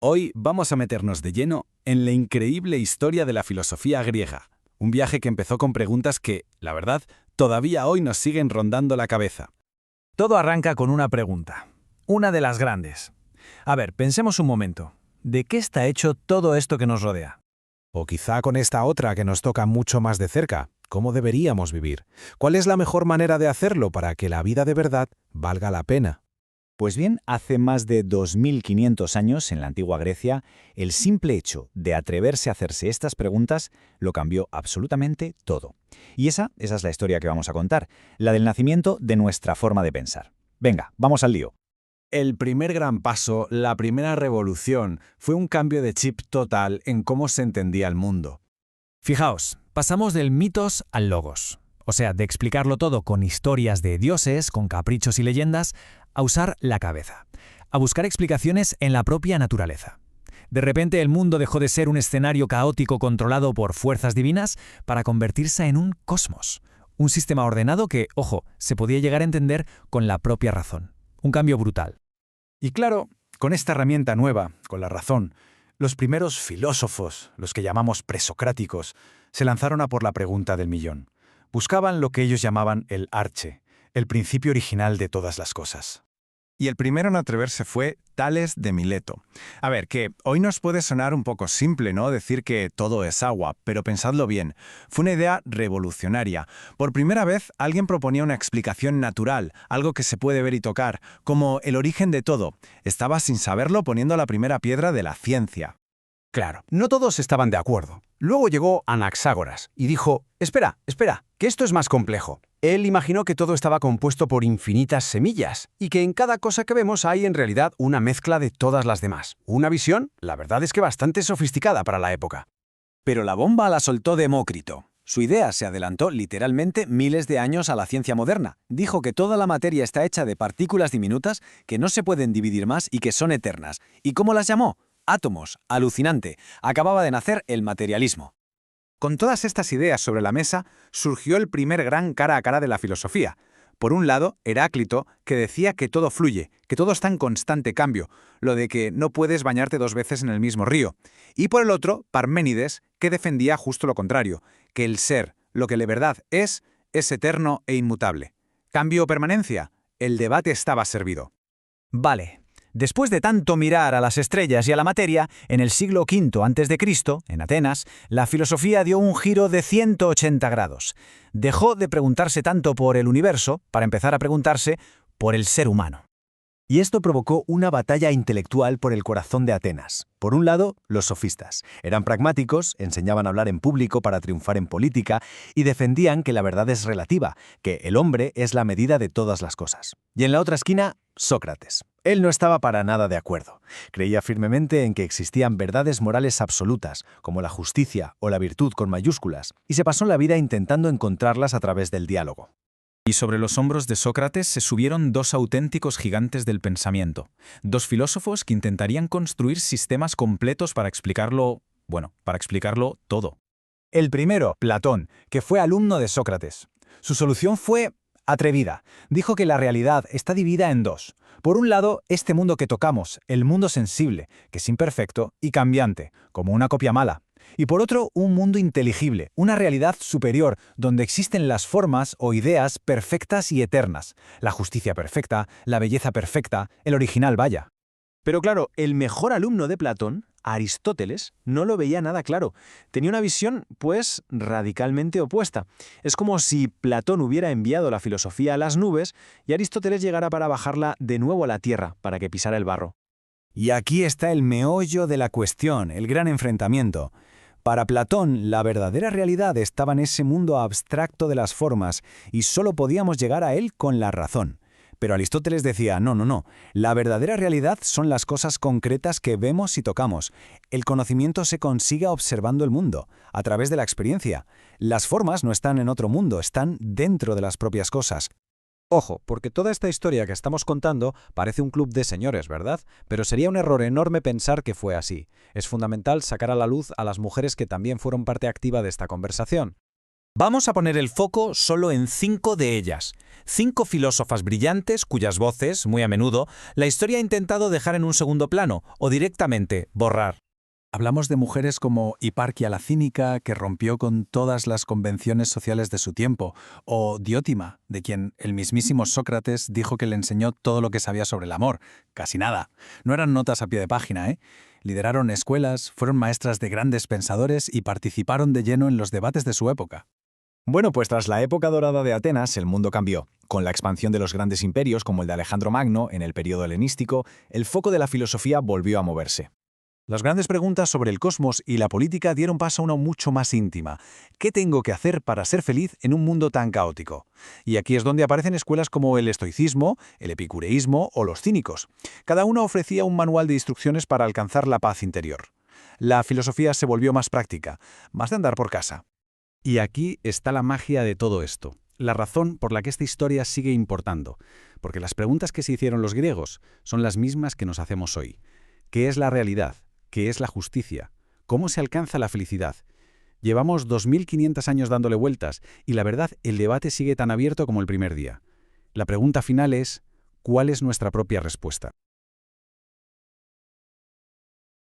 Hoy vamos a meternos de lleno en la increíble historia de la filosofía griega, un viaje que empezó con preguntas que, la verdad, todavía hoy nos siguen rondando la cabeza. Todo arranca con una pregunta, una de las grandes. A ver, pensemos un momento. ¿De qué está hecho todo esto que nos rodea? O quizá con esta otra que nos toca mucho más de cerca. ¿Cómo deberíamos vivir? ¿Cuál es la mejor manera de hacerlo para que la vida de verdad valga la pena? Pues bien, hace más de 2500 años, en la antigua Grecia, el simple hecho de atreverse a hacerse estas preguntas lo cambió absolutamente todo. Y esa es la historia que vamos a contar, la del nacimiento de nuestra forma de pensar. Venga, vamos al lío. El primer gran paso, la primera revolución, fue un cambio de chip total en cómo se entendía el mundo. Fijaos, pasamos del mitos al logos. O sea, de explicarlo todo con historias de dioses, con caprichos y leyendas, a usar la cabeza, a buscar explicaciones en la propia naturaleza. De repente el mundo dejó de ser un escenario caótico controlado por fuerzas divinas para convertirse en un cosmos, un sistema ordenado que, ojo, se podía llegar a entender con la propia razón. Un cambio brutal. Y claro, con esta herramienta nueva, con la razón, los primeros filósofos, los que llamamos presocráticos, se lanzaron a por la pregunta del millón. Buscaban lo que ellos llamaban el arche, el principio original de todas las cosas. Y el primero en atreverse fue Tales de Mileto. A ver, que hoy nos puede sonar un poco simple, ¿no? Decir que todo es agua, pero pensadlo bien. Fue una idea revolucionaria. Por primera vez, alguien proponía una explicación natural, algo que se puede ver y tocar, como el origen de todo. Estaba sin saberlo poniendo la primera piedra de la ciencia. Claro, no todos estaban de acuerdo. Luego llegó Anaxágoras y dijo, espera, que esto es más complejo. Él imaginó que todo estaba compuesto por infinitas semillas y que en cada cosa que vemos hay en realidad una mezcla de todas las demás. Una visión, la verdad es que bastante sofisticada para la época. Pero la bomba la soltó Demócrito. Su idea se adelantó literalmente miles de años a la ciencia moderna. Dijo que toda la materia está hecha de partículas diminutas que no se pueden dividir más y que son eternas. ¿Y cómo las llamó? Átomos. Alucinante. Acababa de nacer el materialismo. Con todas estas ideas sobre la mesa, surgió el primer gran cara a cara de la filosofía. Por un lado, Heráclito, que decía que todo fluye, que todo está en constante cambio, lo de que no puedes bañarte dos veces en el mismo río. Y por el otro, Parménides, que defendía justo lo contrario, que el ser, lo que de verdad es eterno e inmutable. ¿Cambio o permanencia? El debate estaba servido. Vale. Después de tanto mirar a las estrellas y a la materia, en el siglo V a.C., en Atenas, la filosofía dio un giro de 180 grados. Dejó de preguntarse tanto por el universo para empezar a preguntarse por el ser humano. Y esto provocó una batalla intelectual por el corazón de Atenas. Por un lado, los sofistas. Eran pragmáticos, enseñaban a hablar en público para triunfar en política y defendían que la verdad es relativa, que el hombre es la medida de todas las cosas. Y en la otra esquina, Sócrates. Él no estaba para nada de acuerdo. Creía firmemente en que existían verdades morales absolutas, como la justicia o la virtud con mayúsculas, y se pasó la vida intentando encontrarlas a través del diálogo. Y sobre los hombros de Sócrates se subieron dos auténticos gigantes del pensamiento, dos filósofos que intentarían construir sistemas completos para explicarlo todo. El primero, Platón, que fue alumno de Sócrates. Su solución fue atrevida. Dijo que la realidad está dividida en dos. Por un lado, este mundo que tocamos, el mundo sensible, que es imperfecto y cambiante, como una copia mala. Y por otro, un mundo inteligible, una realidad superior, donde existen las formas o ideas perfectas y eternas. La justicia perfecta, la belleza perfecta, el original vaya. Pero claro, el mejor alumno de Platón, Aristóteles, no lo veía nada claro. Tenía una visión, pues, radicalmente opuesta. Es como si Platón hubiera enviado la filosofía a las nubes y Aristóteles llegara para bajarla de nuevo a la tierra, para que pisara el barro. Y aquí está el meollo de la cuestión, el gran enfrentamiento. Para Platón, la verdadera realidad estaba en ese mundo abstracto de las formas y solo podíamos llegar a él con la razón. Pero Aristóteles decía, no, la verdadera realidad son las cosas concretas que vemos y tocamos. El conocimiento se consigue observando el mundo, a través de la experiencia. Las formas no están en otro mundo, están dentro de las propias cosas. Ojo, porque toda esta historia que estamos contando parece un club de señores, ¿verdad? Pero sería un error enorme pensar que fue así. Es fundamental sacar a la luz a las mujeres que también fueron parte activa de esta conversación. Vamos a poner el foco solo en 5 de ellas. 5 filósofas brillantes cuyas voces, muy a menudo, la historia ha intentado dejar en un segundo plano o directamente borrar. Hablamos de mujeres como Hiparquia la cínica, que rompió con todas las convenciones sociales de su tiempo, o Diótima, de quien el mismísimo Sócrates dijo que le enseñó todo lo que sabía sobre el amor. Casi nada. No eran notas a pie de página, ¿eh? Lideraron escuelas, fueron maestras de grandes pensadores y participaron de lleno en los debates de su época. Bueno, pues tras la época dorada de Atenas, el mundo cambió. Con la expansión de los grandes imperios, como el de Alejandro Magno en el período helenístico, el foco de la filosofía volvió a moverse. Las grandes preguntas sobre el cosmos y la política dieron paso a una mucho más íntima. ¿Qué tengo que hacer para ser feliz en un mundo tan caótico? Y aquí es donde aparecen escuelas como el estoicismo, el epicureísmo o los cínicos. Cada una ofrecía un manual de instrucciones para alcanzar la paz interior. La filosofía se volvió más práctica, más de andar por casa. Y aquí está la magia de todo esto, la razón por la que esta historia sigue importando, porque las preguntas que se hicieron los griegos son las mismas que nos hacemos hoy. ¿Qué es la realidad? ¿Qué es la justicia? ¿Cómo se alcanza la felicidad? Llevamos 2500 años dándole vueltas y la verdad, el debate sigue tan abierto como el primer día. La pregunta final es, ¿cuál es nuestra propia respuesta?